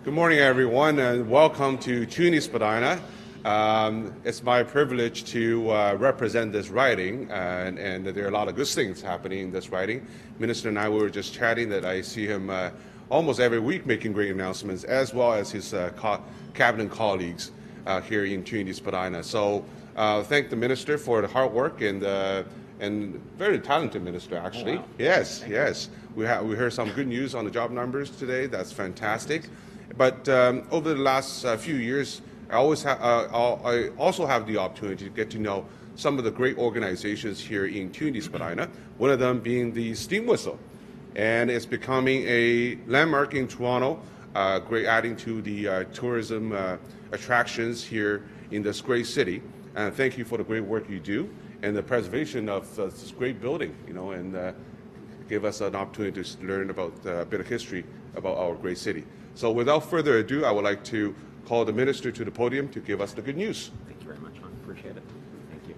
Good morning, everyone, and welcome to CUNY Spadina. It's my privilege to represent this riding, and there are a lot of good things happening in this riding. Minister and I were just chatting that I see him almost every week making great announcements, as well as his cabinet colleagues here in CUNY Spadina. So thank the minister for the hard work and very talented minister, actually. Oh, wow. Yes. We heard some good news on the job numbers today. That's fantastic. But over the last few years, I also have the opportunity to get to know some of the great organizations here in CUNY Spadina, one of them being the Steam Whistle. And it's becoming a landmark in Toronto, great adding to the tourism attractions here in this great city. And thank you for the great work you do and the preservation of this great building, and give us an opportunity to learn about a bit of history about our great city. So without further ado, I would like to call the minister to the podium to give us the good news. Thank you very much, Hon. Appreciate it. Thank you.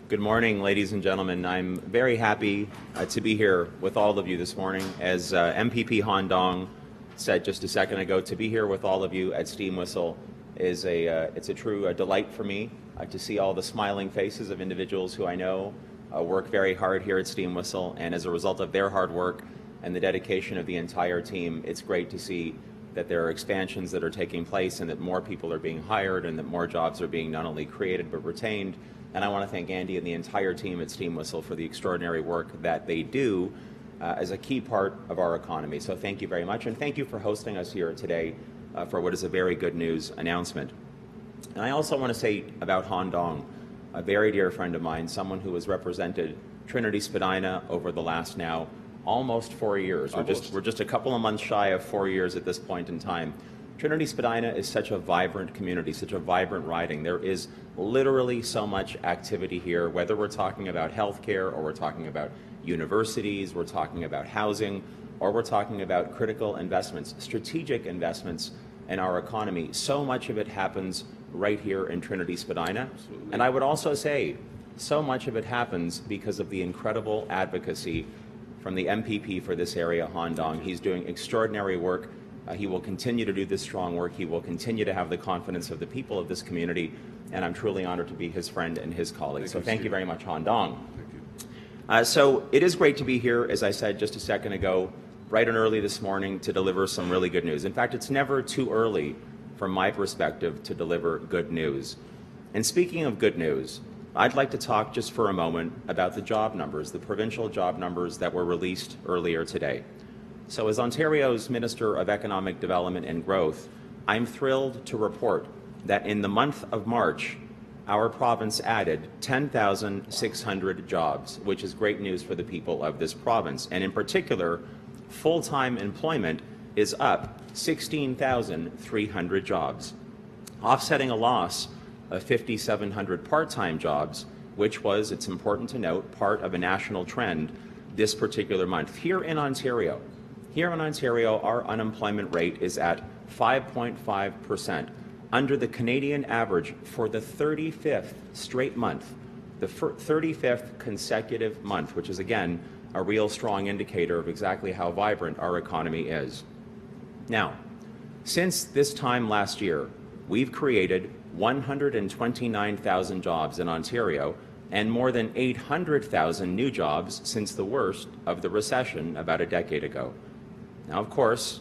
Good morning, ladies and gentlemen. I'm very happy to be here with all of you this morning. As MPP Han Dong said just a second ago, to be here with all of you at Steam Whistle is it's a true delight for me to see all the smiling faces of individuals who I know work very hard here at Steam Whistle, and as a result of their hard work and the dedication of the entire team, it's great to see that there are expansions that are taking place and that more people are being hired and that more jobs are being not only created but retained. And I want to thank Andy and the entire team at Steam Whistle for the extraordinary work that they do as a key part of our economy. So thank you very much, and thank you for hosting us here today for what is a very good news announcement. And I also want to say about Han Dong, a very dear friend of mine, someone who has represented Trinity Spadina over the last now almost 4 years. We're just a couple of months shy of 4 years at this point in time. Trinity Spadina is such a vibrant community, such a vibrant riding. There is literally so much activity here, whether we're talking about healthcare or we're talking about universities, we're talking about housing, or we're talking about critical investments, strategic investments in our economy. So much of it happens right here in Trinity Spadina. Absolutely. And I would also say so much of it happens because of the incredible advocacy from the MPP for this area, Han Dong. He's doing extraordinary work. He will continue to do this strong work. He will continue to have the confidence of the people of this community, and I'm truly honored to be his friend and his colleague. So thank you very much, Han Dong. Thank you. So it is great to be here, as I said just a second ago, bright and early this morning to deliver some really good news. In fact, it's never too early from my perspective to deliver good news. And speaking of good news, I'd like to talk just for a moment about the job numbers, the provincial job numbers that were released earlier today. So as Ontario's Minister of Economic Development and Growth, I'm thrilled to report that in the month of March, our province added 10,600 jobs, which is great news for the people of this province. And in particular, full-time employment is up 16,300 jobs, offsetting a loss of 5,700 part-time jobs, which was, it's important to note, part of a national trend this particular month. Here in Ontario, our unemployment rate is at 5.5%, under the Canadian average for the 35th straight month, the 35th consecutive month, which is, again, a real strong indicator of exactly how vibrant our economy is. Now, since this time last year, we've created 129,000 jobs in Ontario and more than 800,000 new jobs since the worst of the recession about a decade ago. Now, of course,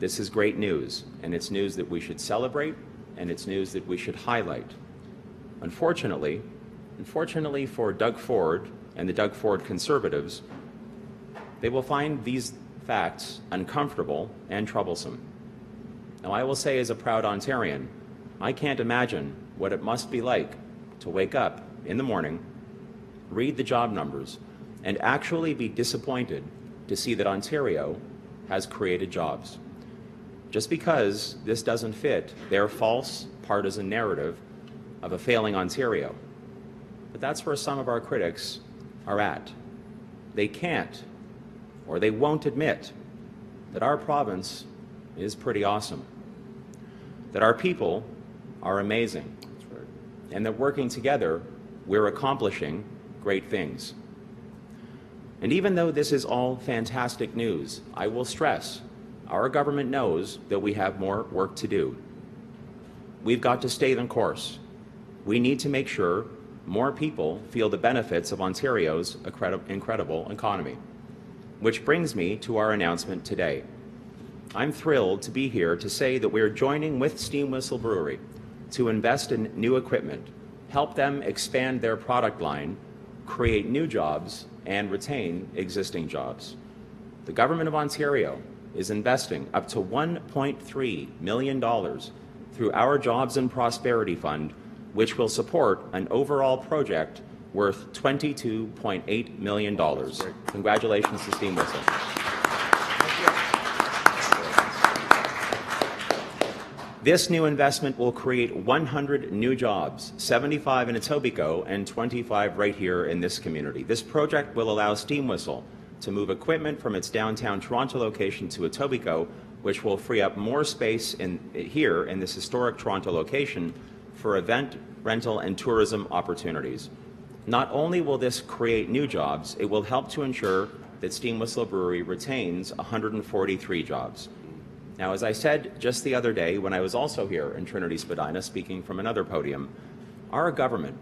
this is great news, and it's news that we should celebrate, and it's news that we should highlight. Unfortunately for Doug Ford and the Doug Ford Conservatives, they will find these facts uncomfortable and troublesome. Now, I will say as a proud Ontarian, I can't imagine what it must be like to wake up in the morning, read the job numbers, and actually be disappointed to see that Ontario has created jobs. Just because this doesn't fit their false partisan narrative of a failing Ontario. But that's where some of our critics are at. They can't, or they won't admit that our province is pretty awesome, that our people are amazing, and that working together, we're accomplishing great things. And even though this is all fantastic news, I will stress Our government knows that we have more work to do. We've got to stay the course. We need to make sure more people feel the benefits of Ontario's incredible economy. Which brings me to our announcement today. I'm thrilled to be here to say that we're joining with Steam Whistle Brewery to invest in new equipment, help them expand their product line, create new jobs, and retain existing jobs. The Government of Ontario is investing up to $1.3 million through our Jobs and Prosperity Fund, which will support an overall project worth $22.8 million. Congratulations to Steam Whistle. This new investment will create 100 new jobs, 75 in Etobicoke and 25 right here in this community. This project will allow Steam Whistle to move equipment from its downtown Toronto location to Etobicoke, which will free up more space here in this historic Toronto location for event, rental, and tourism opportunities. Not only will this create new jobs, it will help to ensure that Steam Whistle Brewery retains 143 jobs. Now, as I said just the other day when I was also here in Trinity Spadina speaking from another podium, our government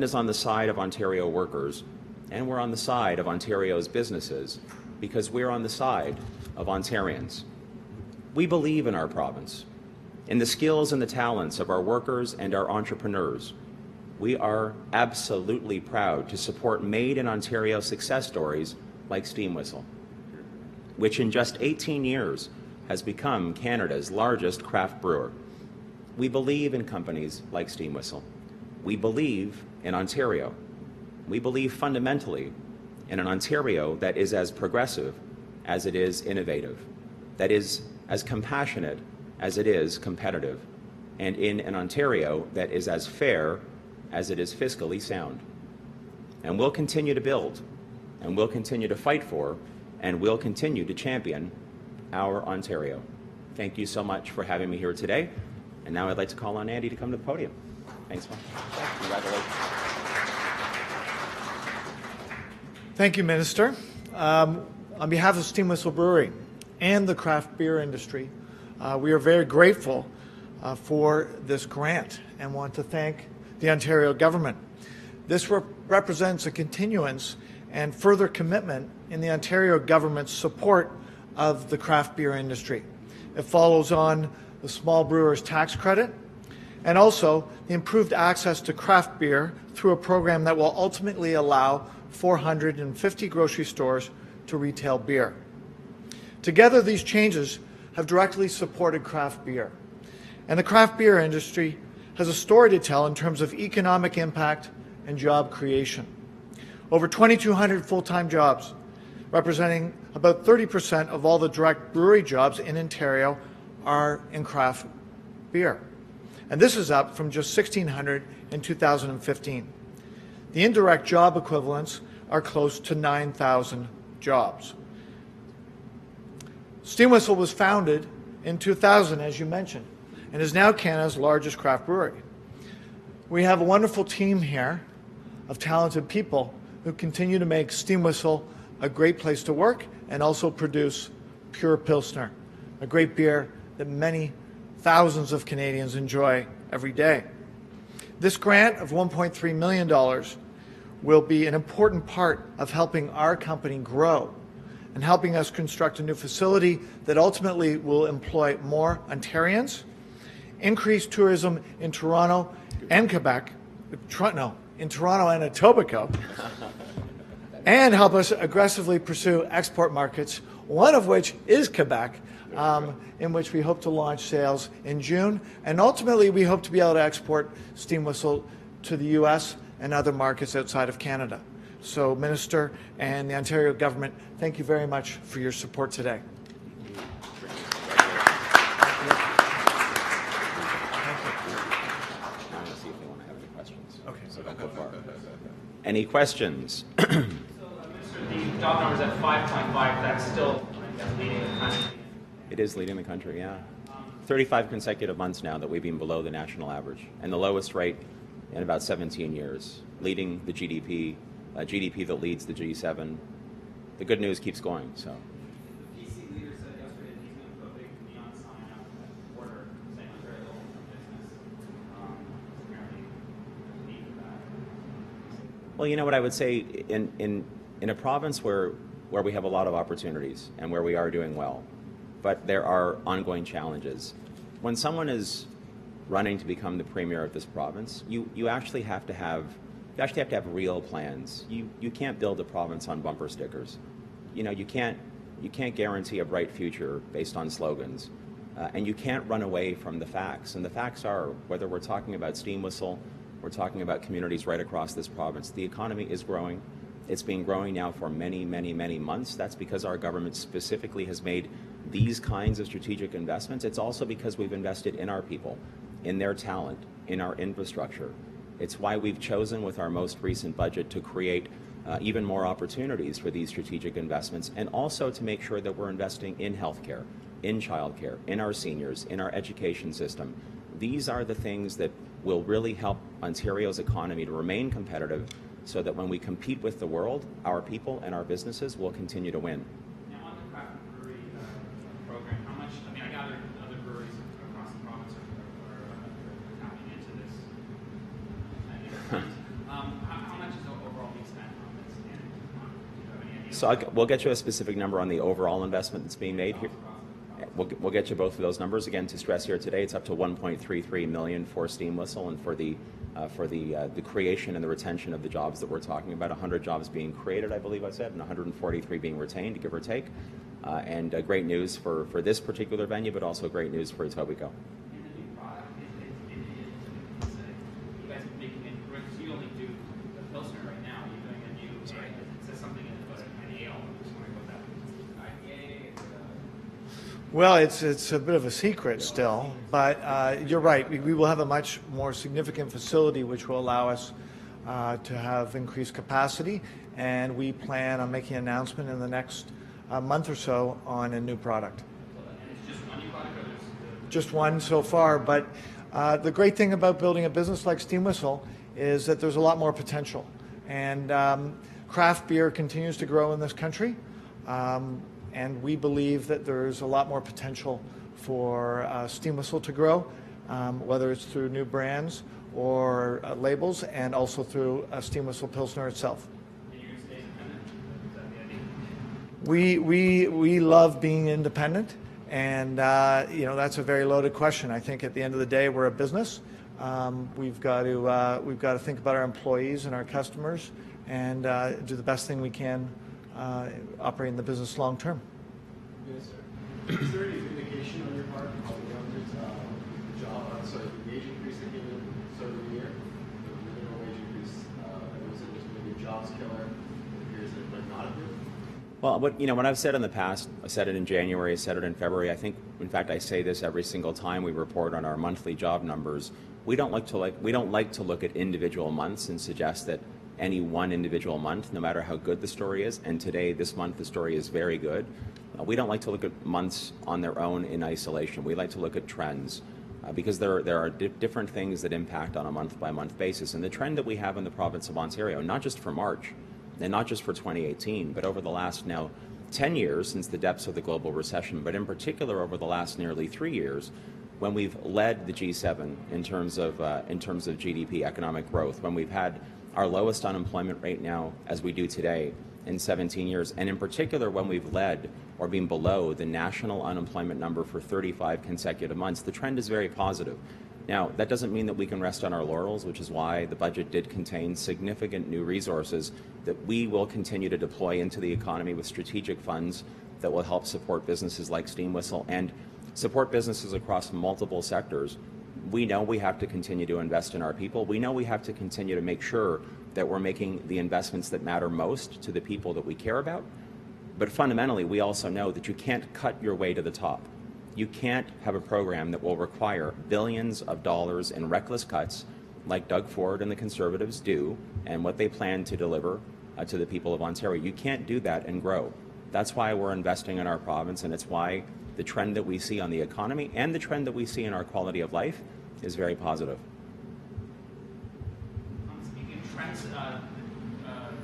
is on the side of Ontario workers, and we're on the side of Ontario's businesses because we're on the side of Ontarians. We believe in our province, in the skills and the talents of our workers and our entrepreneurs. We are absolutely proud to support Made in Ontario success stories like Steam Whistle, which in just 18 years has become Canada's largest craft brewer. We believe in companies like Steam Whistle. We believe in Ontario. We believe fundamentally in an Ontario that is as progressive as it is innovative, that is as compassionate as it is competitive, and in an Ontario that is as fair as it is fiscally sound. And we'll continue to build, and we'll continue to fight for, and we'll continue to champion our Ontario. Thank you so much for having me here today. And now I'd like to call on Andy to come to the podium. Thanks much. Congratulations. Thank you, Minister. On behalf of Steam Whistle Brewery and the craft beer industry, we are very grateful for this grant and want to thank the Ontario government. This represents a continuance and further commitment in the Ontario government's support of the craft beer industry. It follows on the small brewers tax credit and also the improved access to craft beer through a program that will ultimately allow 450 grocery stores to retail beer. Together, these changes have directly supported craft beer. And the craft beer industry has a story to tell in terms of economic impact and job creation. Over 2,200 full-time jobs, representing about 30% of all the direct brewery jobs in Ontario, are in craft beer. And this is up from just 1,600 in 2015. The indirect job equivalents are close to 9,000 jobs. Steam Whistle was founded in 2000, as you mentioned, and is now Canada's largest craft brewery. We have a wonderful team here of talented people who continue to make Steam Whistle a great place to work and also produce pure Pilsner, a great beer that many thousands of Canadians enjoy every day. This grant of $1.3 million will be an important part of helping our company grow and helping us construct a new facility that ultimately will employ more Ontarians, increase tourism in Toronto and Quebec, in Toronto and Etobicoke, and help us aggressively pursue export markets, one of which is Quebec, in which we hope to launch sales in June. And ultimately, we hope to be able to export Steam Whistle to the U.S. and other markets outside of Canada. So, Minister and the Ontario government, thank you very much for your support today. Any questions? The job number is at 5.5. That's still leading the country. It is leading the country, yeah. 35 consecutive months now that we've been below the national average, and the lowest rate in about 17 years, leading the GDP, GDP that leads the G7. The good news keeps going, so. The PC leader said yesterday Well, you know what I would say, in a province where we have a lot of opportunities and where we are doing well, but there are ongoing challenges. When someone is running to become the premier of this province, you actually have to have real plans. You can't build a province on bumper stickers. You know, you can't guarantee a bright future based on slogans, and you can't run away from the facts. And the facts are, whether we're talking about Steam Whistle, we're talking about communities right across this province, the economy is growing. It's been growing now for many, many, many months. That's because our government specifically has made these kinds of strategic investments. It's also because we've invested in our people, in their talent, in our infrastructure. It's why we've chosen with our most recent budget to create even more opportunities for these strategic investments, and also to make sure that we're investing in healthcare, in childcare, in our seniors, in our education system. These are the things that will really help Ontario's economy to remain competitive, so that when we compete with the world, our people and our businesses will continue to win. Now, on the craft brewery program, how much, I mean, I gather other breweries across the province are tapping into this. How much is overall being spent on this? And do you have any idea? So we'll get you a specific number on the overall investment that's being made here. We'll get you both of those numbers. Again, to stress here today, it's up to $1.33 million for Steam Whistle, and for the creation and the retention of the jobs that we're talking about. 100 jobs being created, I believe I said, and 143 being retained, give or take. And great news for this particular venue, but also great news for Etobicoke. And the new product, you guys are making it, because you only do the Pilsner right now. You're doing a new, right? It says something about an ale. I'm just wondering about that. IPA. Well, it's a bit of a secret still, but you're right. We will have a much more significant facility, which will allow us to have increased capacity, and we plan on making an announcement in the next month or so on a new product. And it's just one new product, or there's Just one so far, but the great thing about building a business like Steam Whistle is that there's a lot more potential, and craft beer continues to grow in this country. And we believe that there's a lot more potential for Steam Whistle to grow, whether it's through new brands or labels, and also through Steam Whistle Pilsner itself. and you're going to stay independent? Is that the idea? We love being independent, and that's a very loaded question. I think at the end of the day, we're a business. We've got to think about our employees and our customers, and do the best thing we can operating the business long term. Yes, sir. Is there any indication on your part how the government's the wage increase that came in start of the year, the minimum wage increase, was it just maybe a jobs killer? It appears that it might not have been. Well, what I've said in the past, I said it in January, I said it in February. I think, in fact, I say this every single time we report on our monthly job numbers. We don't like to look at individual months and suggest that any one individual month, no matter how good the story is, and today, this month, the story is very good. We don't like to look at months on their own in isolation. We like to look at trends, because there are different things that impact on a month-by-month basis. And the trend that we have in the province of Ontario, not just for March, and not just for 2018, but over the last now 10 years since the depths of the global recession, but in particular over the last nearly 3 years, when we've led the G7 in terms of GDP, economic growth, when we've had our lowest unemployment rate now, as we do today, in 17 years, and in particular when we've led or been below the national unemployment number for 35 consecutive months, the trend is very positive. Now, that doesn't mean that we can rest on our laurels, which is why the budget did contain significant new resources that we will continue to deploy into the economy with strategic funds that will help support businesses like Steam Whistle and support businesses across multiple sectors. We know we have to continue to invest in our people. We know we have to continue to make sure that we're making the investments that matter most to the people that we care about. But fundamentally, we also know that you can't cut your way to the top. You can't have a program that will require billions of dollars in reckless cuts like Doug Ford and the Conservatives do, and what they plan to deliver to the people of Ontario. You can't do that and grow. That's why we're investing in our province, and it's why the trend that we see on the economy and the trend that we see in our quality of life is very positive. Speaking of trends,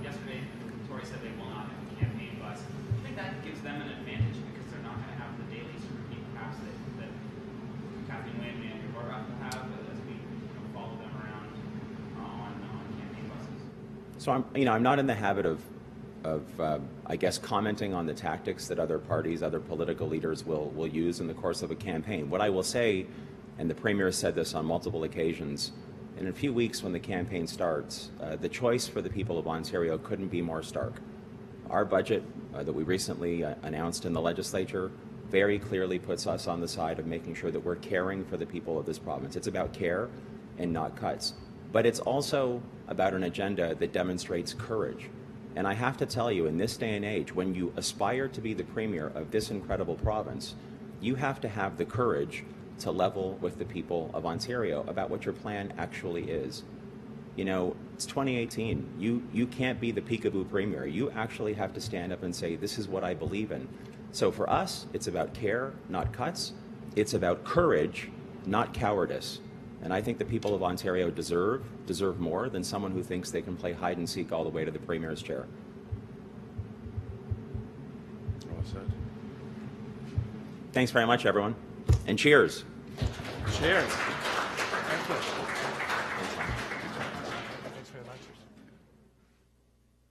yesterday Tory said they will not have a campaign bus. Do you think that gives them an advantage because they're not going to have the daily scrutiny perhaps that Kathleen Wynne and Andrew Horwath will have as we follow them around on campaign buses? So I'm not in the habit of I guess, commenting on the tactics that other parties, other political leaders will use in the course of a campaign. What I will say, and the Premier has said this on multiple occasions, in a few weeks when the campaign starts, the choice for the people of Ontario couldn't be more stark. Our budget that we recently announced in the legislature very clearly puts us on the side of making sure that we're caring for the people of this province. It's about care and not cuts. But it's also about an agenda that demonstrates courage. And I have to tell you, in this day and age, when you aspire to be the Premier of this incredible province, you have to have the courage to level with the people of Ontario about what your plan actually is. You know, it's 2018. You can't be the peekaboo Premier. You actually have to stand up and say, this is what I believe in. So for us, it's about care, not cuts. It's about courage, not cowardice. And I think the people of Ontario deserve more than someone who thinks they can play hide and seek all the way to the Premier's chair. Well said. Thanks very much, everyone. And cheers. Cheers. Thank you.